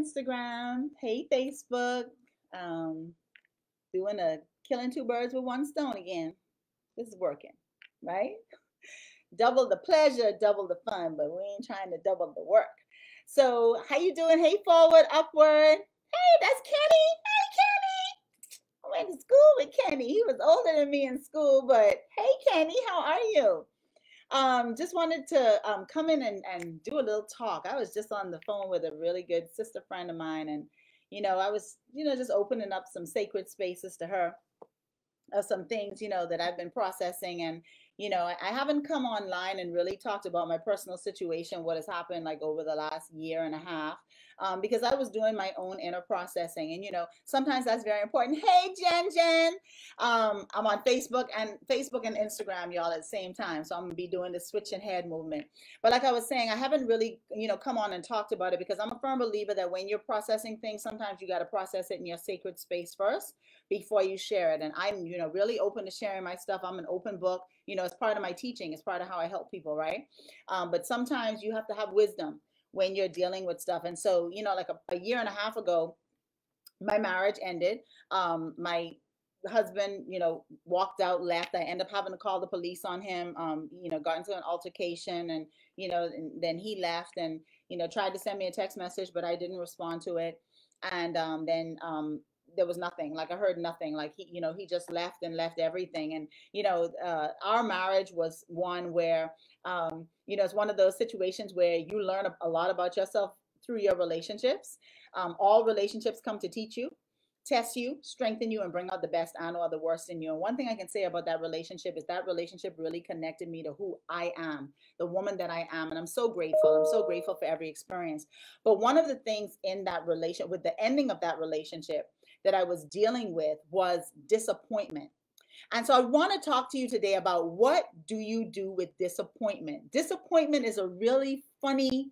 Instagram. Hey, Facebook. Um, Doing a killing two birds with one stone again. This is working, right? Double the pleasure, double the fun, but we ain't trying to double the work. So, how you doing? Hey, forward, upward. Hey, that's Kenny. Hey, Kenny. I went to school with Kenny. He was older than me in school, but hey, Kenny, how are you? Just wanted to come in and do a little talk. I was just on the phone with a really good sister friend of mine, and I was, just opening up some sacred spaces to her of some things, that I've been processing. And, I haven't come online and really talked about my personal situation, what has happened like over the last year and a half, because I was doing my own inner processing. And, sometimes that's very important. Hey, Jen. I'm on Facebook and Instagram, y'all, at the same time. So I'm gonna be doing the switch and head movement. But like I was saying, I haven't really, come on and talked about it because I'm a firm believer that when you're processing things, sometimes you got to process it in your sacred space first before you share it. And I'm, really open to sharing my stuff. I'm an open book. It's part of my teaching. It's part of how I help people, right? But sometimes you have to have wisdom when you're dealing with stuff. And so, like a year and a half ago, my marriage ended. My husband, walked out, left. I ended up having to call the police on him. Got into an altercation, and then he left, and tried to send me a text message, but I didn't respond to it. And then there was nothing. Like I heard nothing. Like he just left and left everything. And our marriage was one where it's one of those situations where you learn a lot about yourself through your relationships. All relationships come to teach you, test you, strengthen you, and bring out the best and or the worst in you. And one thing I can say about that relationship is that relationship really connected me to who I am, the woman that I am. And I'm so grateful. I'm so grateful for every experience. But one of the things in that relation, with the ending of that relationship, that I was dealing with was disappointment. And so I want to talk to you today about what do you do with disappointment? Disappointment is a really funny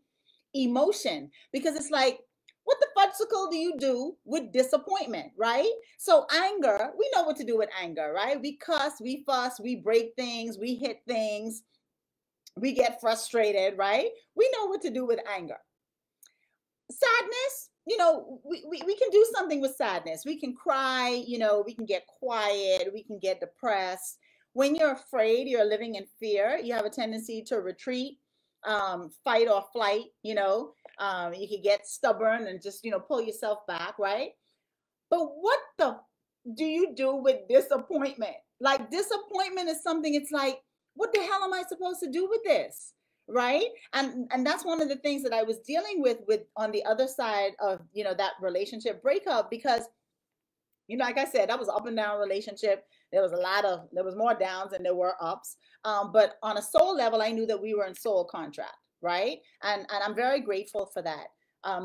emotion because it's like, what the fudgesicle do you do with disappointment, right? So anger, we know what to do with anger, right? We cuss, we fuss, we break things, we hit things, we get frustrated, right? We know what to do with anger. Sadness, we can do something with sadness. We can cry, we can get quiet, we can get depressed. When you're afraid, you're living in fear, you have a tendency to retreat, fight or flight, you can get stubborn and just, pull yourself back, right? But what the do you do with disappointment? Like disappointment is something, it's like, what the hell am I supposed to do with this? Right? And that's one of the things that I was dealing with on the other side of, that relationship breakup because like I said, that was an up and down relationship. There was more downs than there were ups. But on a soul level, I knew that we were in soul contract, right? And I'm very grateful for that.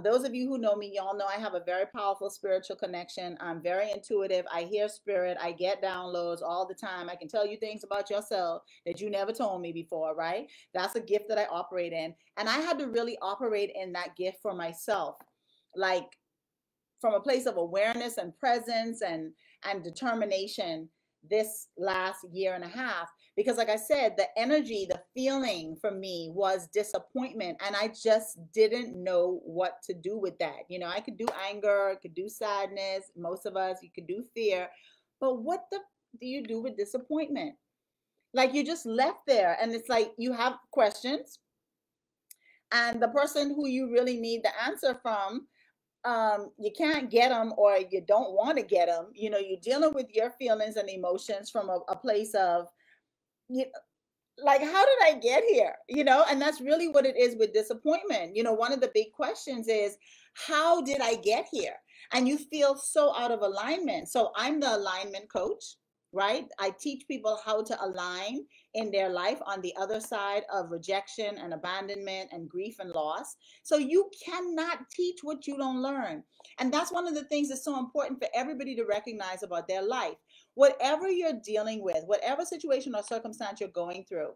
Those of you who know me, y'all know I have a very powerful spiritual connection. I'm very intuitive. I hear spirit. I get downloads all the time. I can tell you things about yourself that you never told me before, right? That's a gift that I operate in. And I had to really operate in that gift for myself. Like from a place of awareness and presence and determination this last year and a half, because like I said, the energy, the feeling for me was disappointment, and I just didn't know what to do with that. I could do anger, I could do sadness, most of us, you could do fear, but what the do you do with disappointment? Like you just left there, and it's like you have questions, and the person who you really need the answer from, you can't get them, or you don't want to get them. You're dealing with your feelings and emotions from a place of, you, like, how did I get here? And that's really what it is with disappointment. One of the big questions is, how did I get here? And you feel so out of alignment. So I'm the alignment coach, right? I teach people how to align in their life on the other side of rejection and abandonment and grief and loss. So you cannot teach what you don't learn. And that's one of the things that's so important for everybody to recognize about their life. Whatever you're dealing with, whatever situation or circumstance you're going through,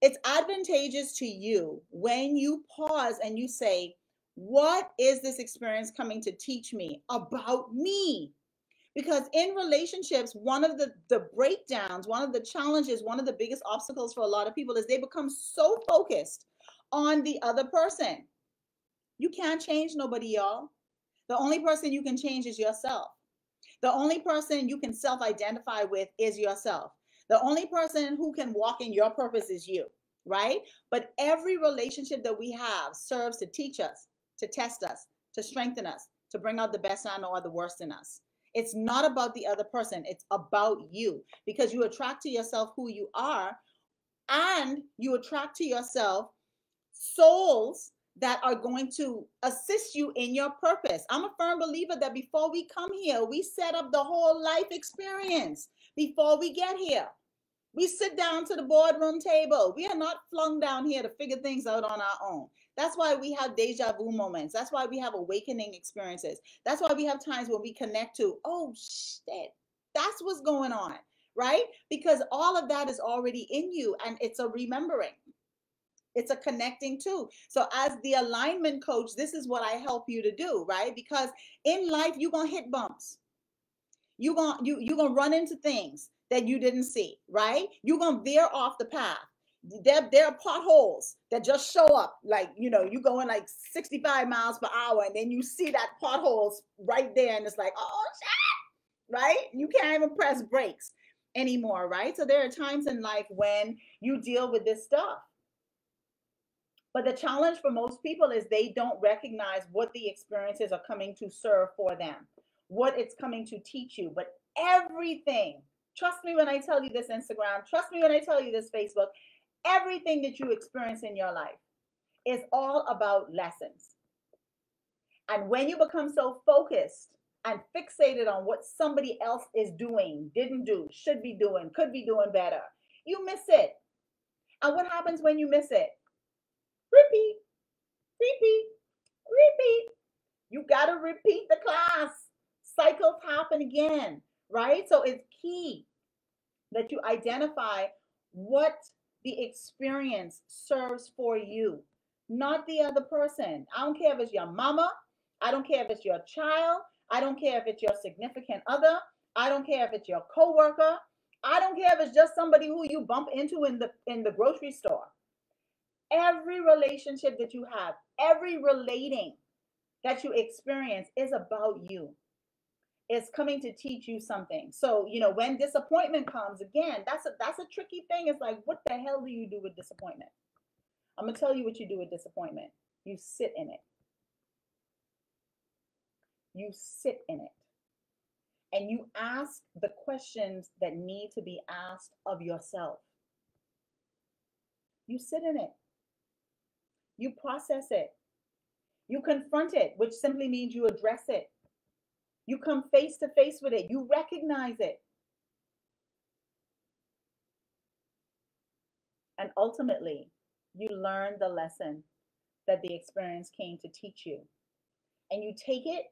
it's advantageous to you when you pause and you say, what is this experience coming to teach me about me? Because in relationships, one of the breakdowns, one of the challenges, one of the biggest obstacles for a lot of people is they become so focused on the other person. You can't change nobody, y'all. The only person you can change is yourself. The only person you can self-identify with is yourself. The only person who can walk in your purpose is you, right? But every relationship that we have serves to teach us, to test us, to strengthen us, to bring out the best in us or the worst in us. It's not about the other person, it's about you, because you attract to yourself who you are, and you attract to yourself souls that are going to assist you in your purpose. I'm a firm believer that before we come here, we set up the whole life experience before we get here. We sit down to the boardroom table. We are not flung down here to figure things out on our own. That's why we have deja vu moments. That's why we have awakening experiences. That's why we have times when we connect to, oh shit, that's what's going on, right? Because all of that is already in you, and it's a remembering. It's a connecting too. So as the alignment coach, this is what I help you to do, right? Because in life, you're going to hit bumps. You're going to run into things that you didn't see, right? You're going to veer off the path. There are potholes that just show up, like, you going like 65 miles per hour, and then you see that potholes right there, and it's like, oh shit, right? You can't even press brakes anymore, right? So there are times in life when you deal with this stuff. But the challenge for most people is they don't recognize what the experiences are coming to serve for them, what it's coming to teach you. But everything, trust me when I tell you this, Instagram, trust me when I tell you this, Facebook, everything that you experience in your life is all about lessons. And when you become so focused and fixated on what somebody else is doing, didn't do, should be doing, could be doing better, you miss it. And what happens when you miss it? Repeat, repeat, repeat. You got to repeat the class. Cycles happen again, right? So it's key that you identify what the experience serves for you, not the other person. I don't care if it's your mama. I don't care if it's your child. I don't care if it's your significant other. I don't care if it's your coworker. I don't care if it's just somebody who you bump into in the grocery store. Every relationship that you have, every relating that you experience is about you. It's coming to teach you something. So, when disappointment comes, again, that's a tricky thing. It's like, what the hell do you do with disappointment? I'm going to tell you what you do with disappointment. You sit in it. You sit in it. And you ask the questions that need to be asked of yourself. You sit in it. You process it. You confront it, which simply means you address it. You come face to face with it. You recognize it. And ultimately, you learn the lesson that the experience came to teach you. And you take it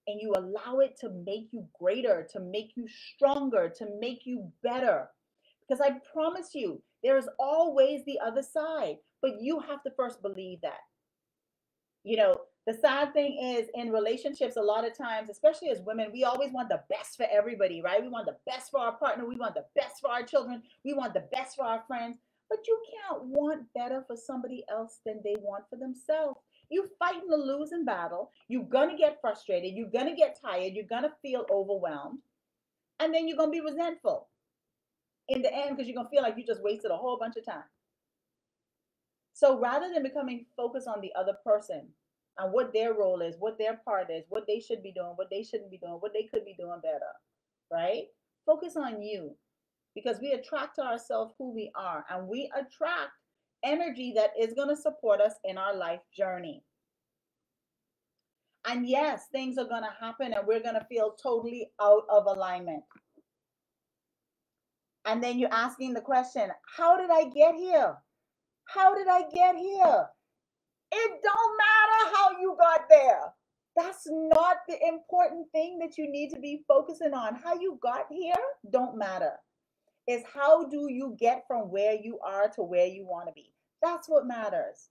and you allow it to make you greater, to make you stronger, to make you better. Because I promise you, there's always the other side, but you have to first believe that. The sad thing is, in relationships, a lot of times, especially as women, we always want the best for everybody, right? We want the best for our partner. We want the best for our children. We want the best for our friends. But you can't want better for somebody else than they want for themselves. You fighting a losing battle. You're going to get frustrated. You're going to get tired. You're going to feel overwhelmed. And then you're going to be resentful in the end, because you're going to feel like you just wasted a whole bunch of time. So rather than becoming focused on the other person and what their role is, what their part is, what they should be doing, what they shouldn't be doing, what they could be doing better, right? Focus on you, because we attract to ourselves who we are, and we attract energy that is going to support us in our life journey. And yes, things are going to happen and we're going to feel totally out of alignment. And then you're asking the question, how did I get here? How did I get here? It don't matter how you got there. That's not the important thing that you need to be focusing on. How you got here don't matter. It's how do you get from where you are to where you want to be. That's what matters.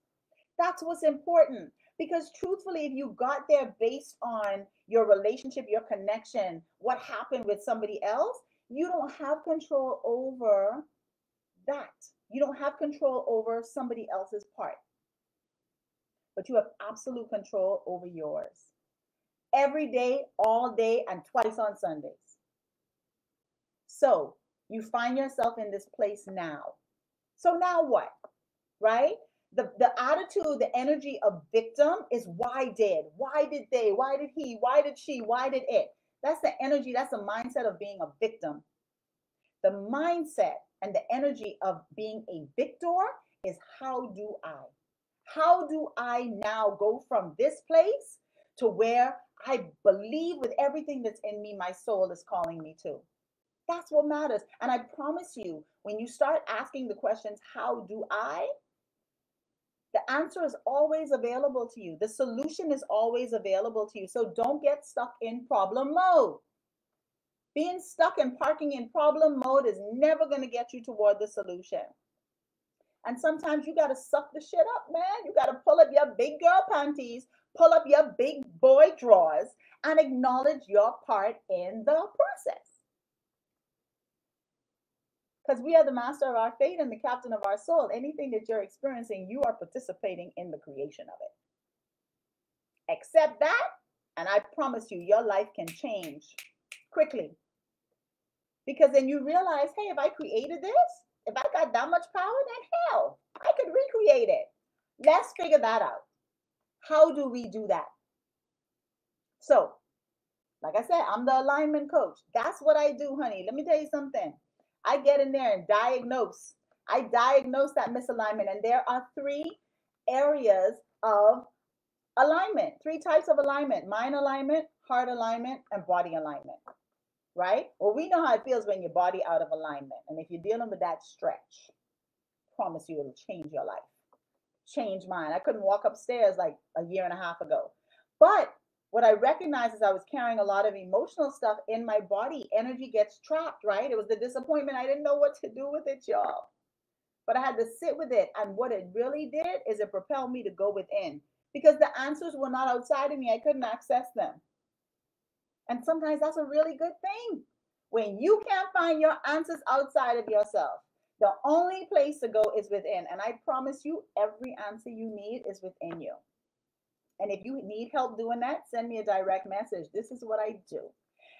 That's what's important. Because truthfully, if you got there based on your relationship, your connection, what happened with somebody else, you don't have control over that. You don't have control over somebody else's part. but you have absolute control over yours. Every day, all day, and twice on Sundays. So you find yourself in this place now. So now what? Right? The attitude, the energy of victim is why did they, why did he, why did she, why did it? That's the energy, that's the mindset of being a victim. The mindset and the energy of being a victor is how do I? How do I now go from this place to where I believe with everything that's in me, my soul is calling me to? That's what matters. And I promise you, when you start asking the questions, how do I? The answer is always available to you. The solution is always available to you. So don't get stuck in problem mode. Being stuck and parking in problem mode is never going to get you toward the solution. And sometimes you got to suck the shit up, man. You got to pull up your big girl panties, pull up your big boy drawers, and acknowledge your part in the process. Because we are the master of our fate and the captain of our soul. Anything that you're experiencing, you are participating in the creation of it. Accept that, and I promise you, your life can change quickly. Because then you realize, hey, if I created this, if I got that much power, then hell, I could recreate it. Let's figure that out. How do we do that? So, like I said, I'm the alignment coach. That's what I do, honey. Let me tell you something. I get in there and diagnose. I diagnose that misalignment. And there are 3 areas of alignment, 3 types of alignment: mind alignment, heart alignment, and body alignment. Right? Well, we know how it feels when your body out of alignment. And if you're dealing with that stretch, I promise you it'll change your life. Change mine. I couldn't walk upstairs like a year and a half ago. But what I recognized is I was carrying a lot of emotional stuff in my body. Energy gets trapped, right? It was the disappointment. I didn't know what to do with it, y'all. But I had to sit with it. And what it really did is it propelled me to go within, because the answers were not outside of me. I couldn't access them. And sometimes that's a really good thing. When you can't find your answers outside of yourself, the only place to go is within. And I promise you, every answer you need is within you. And if you need help doing that, send me a direct message. This is what I do.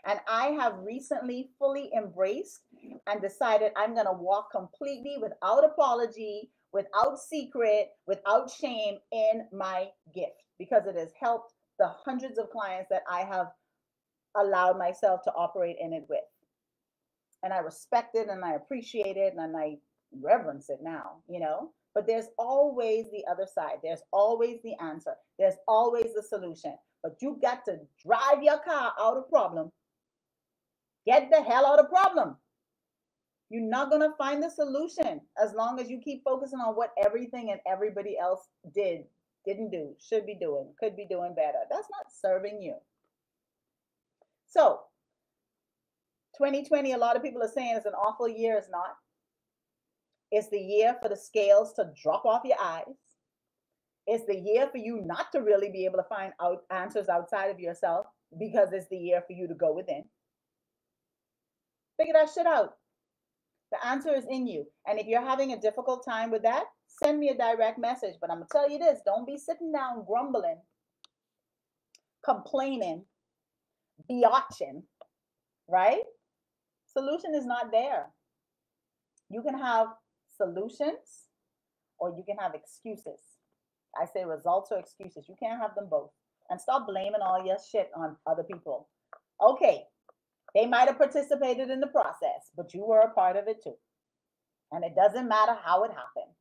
And I have recently fully embraced and decided I'm going to walk completely without apology, without secret, without shame in my gift, because it has helped the hundreds of clients that I have allowed myself to operate in it with. And I respect it and I appreciate it and I reverence it now, But there's always the other side. There's always the answer. There's always the solution. But you got to drive your car out of problem. Get the hell out of problem. You're not going to find the solution as long as you keep focusing on what everything and everybody else didn't do, should be doing, could be doing better. That's not serving you. So 2020, a lot of people are saying it's an awful year. It's not. It's the year for the scales to drop off your eyes. It's the year for you not to really be able to find out answers outside of yourself, because it's the year for you to go within. Figure that shit out. The answer is in you. And if you're having a difficult time with that, send me a direct message. But I'm going to tell you this, don't be sitting down grumbling, complaining, biatching, right? Solution is not there. You can have solutions or you can have excuses. I say results or excuses. You can't have them both. And stop blaming all your shit on other people. Okay, they might have participated in the process, but you were a part of it too. And it doesn't matter how it happened.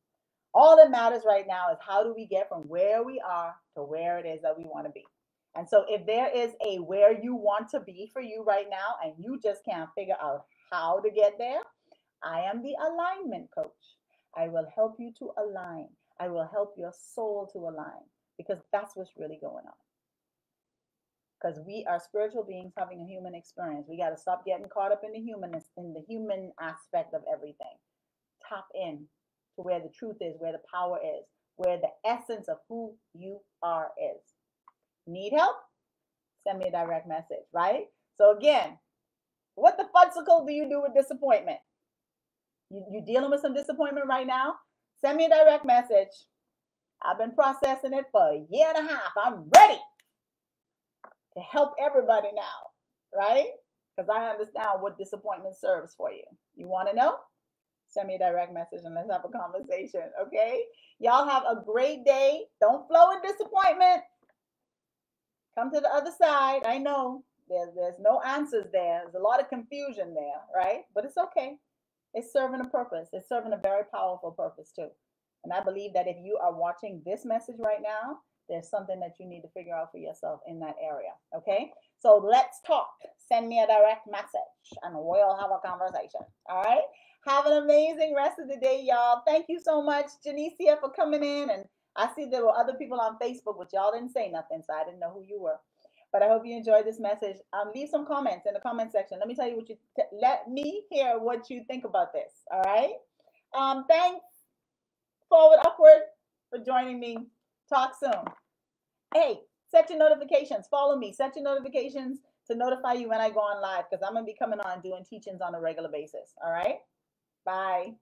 All that matters right now is how do we get from where we are to where it is that we want to be. And so if there is a where you want to be for you right now and you just can't figure out how to get there, I am the alignment coach. I will help you to align. I will help your soul to align, because that's what's really going on. Because we are spiritual beings having a human experience. We got to stop getting caught up in the human aspect of everything. Tap in to where the truth is, where the power is, where the essence of who you are is. Need help? Send me a direct message, right? So again, what the fudsicle do you do with disappointment? You dealing with some disappointment right now? Send me a direct message. I've been processing it for a year and a half. I'm ready to help everybody now, right? Because I understand what disappointment serves for you. You want to know? Send me a direct message and let's have a conversation, okay? Y'all have a great day. Don't flow in disappointment. Come to the other side. I know there's no answers there. There's a lot of confusion there, right? But it's okay. It's serving a purpose. It's serving a very powerful purpose too. And I believe that if you are watching this message right now, there's something that you need to figure out for yourself in that area. Okay? So let's talk. Send me a direct message and we'll have a conversation. All right? Have an amazing rest of the day, y'all. Thank you so much, Janicia, for coming in. And I see there were other people on Facebook, but y'all didn't say nothing, so I didn't know who you were. But I hope you enjoyed this message. Leave some comments in the comment section. Let me tell you what let me hear what you think about this. All right. Thanks, Forward Upward, for joining me. Talk soon. Hey, set your notifications. Follow me. Set your notifications to notify you when I go on live because I'm gonna be coming on doing teachings on a regular basis. All right. Bye.